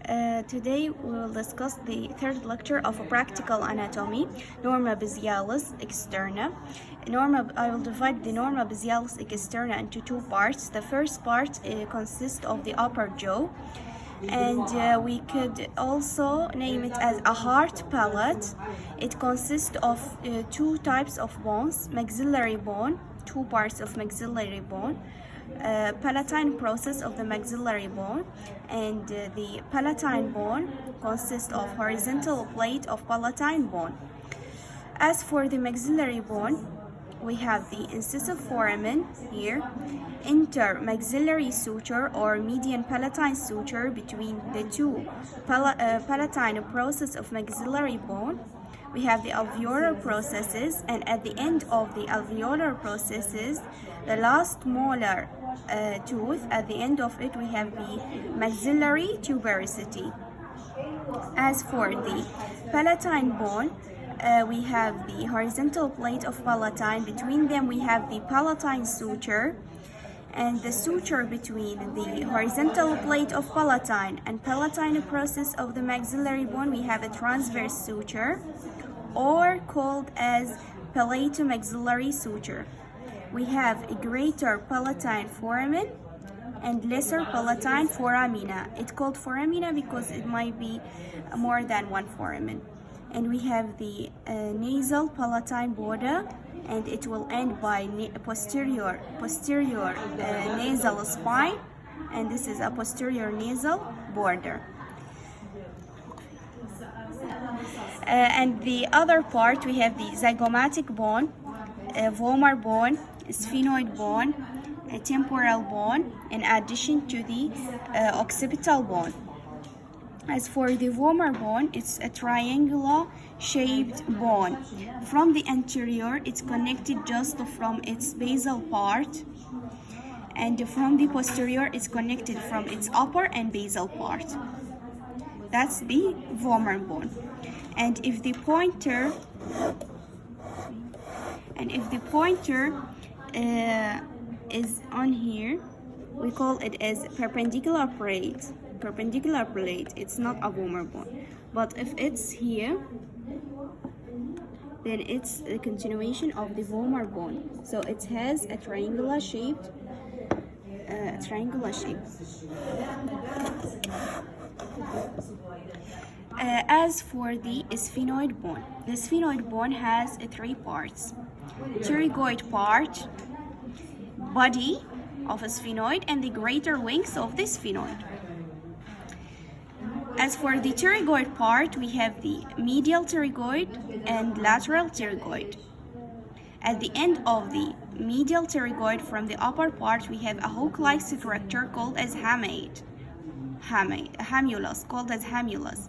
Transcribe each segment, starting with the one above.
Today we will discuss the third lecture of practical anatomy, Norma basialis externa. I will divide the Norma basialis externa into two parts. The first part consists of the upper jaw, and we could also name it as a heart palate. It consists of two types of bones, maxillary bone, two parts of maxillary bone, palatine process of the maxillary bone, and the palatine bone consists of horizontal plate of palatine bone. As for the maxillary bone, we have the incisive foramen here, intermaxillary suture or median palatine suture between the two palatine process of maxillary bone. We have the alveolar processes, and at the end of the alveolar processes, the last molar tooth, at the end of it, we have the maxillary tuberosity. As for the palatine bone, we have the horizontal plate of palatine. Between them, we have the palatine suture, and the suture between the horizontal plate of palatine and palatine process of the maxillary bone, we have a transverse suture, or called as palato-maxillary suture. We have a greater palatine foramen and lesser palatine foramina. It's called foramina because it might be more than one foramen. And we have the nasal palatine border, and it will end by posterior nasal spine, and this is a posterior nasal border. And the other part, we have the zygomatic bone, vomer bone, sphenoid bone, a temporal bone, in addition to the occipital bone. As for the vomer bone, it's a triangular shaped bone. From the anterior, it's connected just from its basal part, and from the posterior, it's connected from its upper and basal part. That's the vomer bone. And if the pointer is on here, we call it as perpendicular plate. Perpendicular plate. It's not a vomer bone. But if it's here, then it's a continuation of the vomer bone. So it has a triangular shape. As for the sphenoid bone has three parts: pterygoid part, body of a sphenoid, and the greater wings of the sphenoid. As for the pterygoid part, we have the medial pterygoid and lateral pterygoid. At the end of the medial pterygoid, from the upper part, we have a hook-like structure called as hamulus, called as hamulus.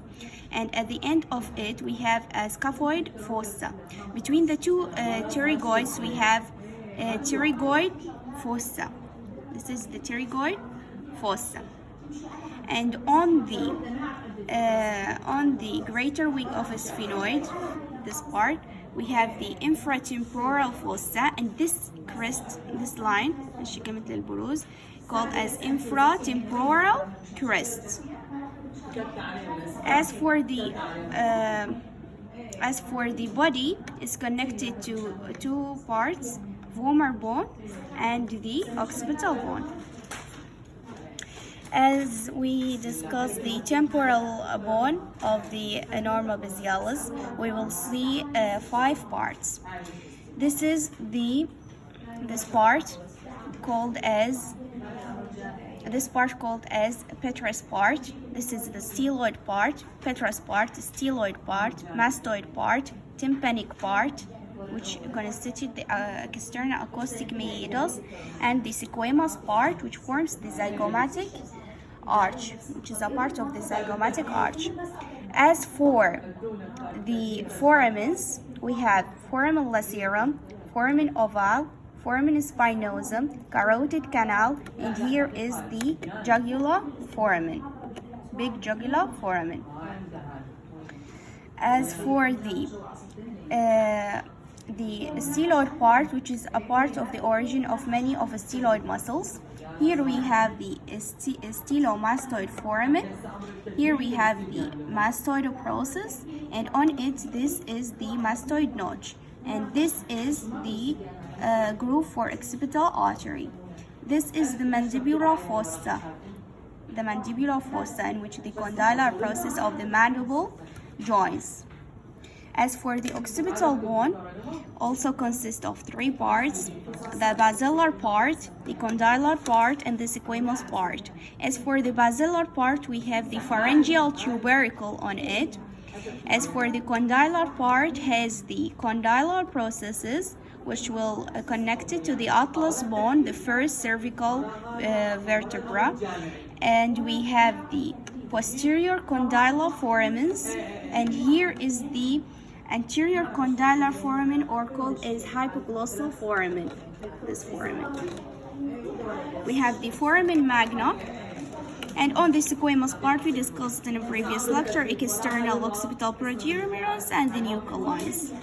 And at the end of it, we have a scaphoid fossa. Between the two pterygoids, we have a pterygoid fossa. This is the pterygoid fossa. And on the greater wing of a sphenoid, this part, we have the infratemporal fossa, and this crest, this line, called as infratemporal crest. As for the body, is connected to two parts: vomer bone and the occipital bone. As we discuss the temporal bone of the Norma basialis, we will see 5 parts. This is this part called as petrous part. This is the styloid part, petrous part, styloid part, mastoid part, tympanic part, which constitute the external acoustic meatus, and the squamous part, which forms the zygomatic arch, which is a part of the zygomatic arch. As for the foramens, we have foramen lacerum, foramen ovale, foramen spinosum, carotid canal, and here is the jugular foramen, big jugular foramen. As for the styloid part, which is a part of the origin of many of the styloid muscles, Here we have the stylomastoid foramen. Here we have the mastoid process, and on it, this is the mastoid notch, and this is the groove for occipital artery. This is the mandibular fossa. The mandibular fossa, in which the condylar process of the mandible joins. As for the occipital bone, also consists of three parts: the basilar part, the condylar part, and the squamous part. As for the basilar part, we have the pharyngeal tubercle on it. As for the condylar part, has the condylar processes, which will connect it to the atlas bone, the first cervical vertebra. And we have the posterior condylar foramens, and here is the anterior condylar foramen, or called as hypoglossal foramen. This foramen. We have the foramen magna, and on the squamous part we discussed in a previous lecture external occipital protuberance and the nuchal lines.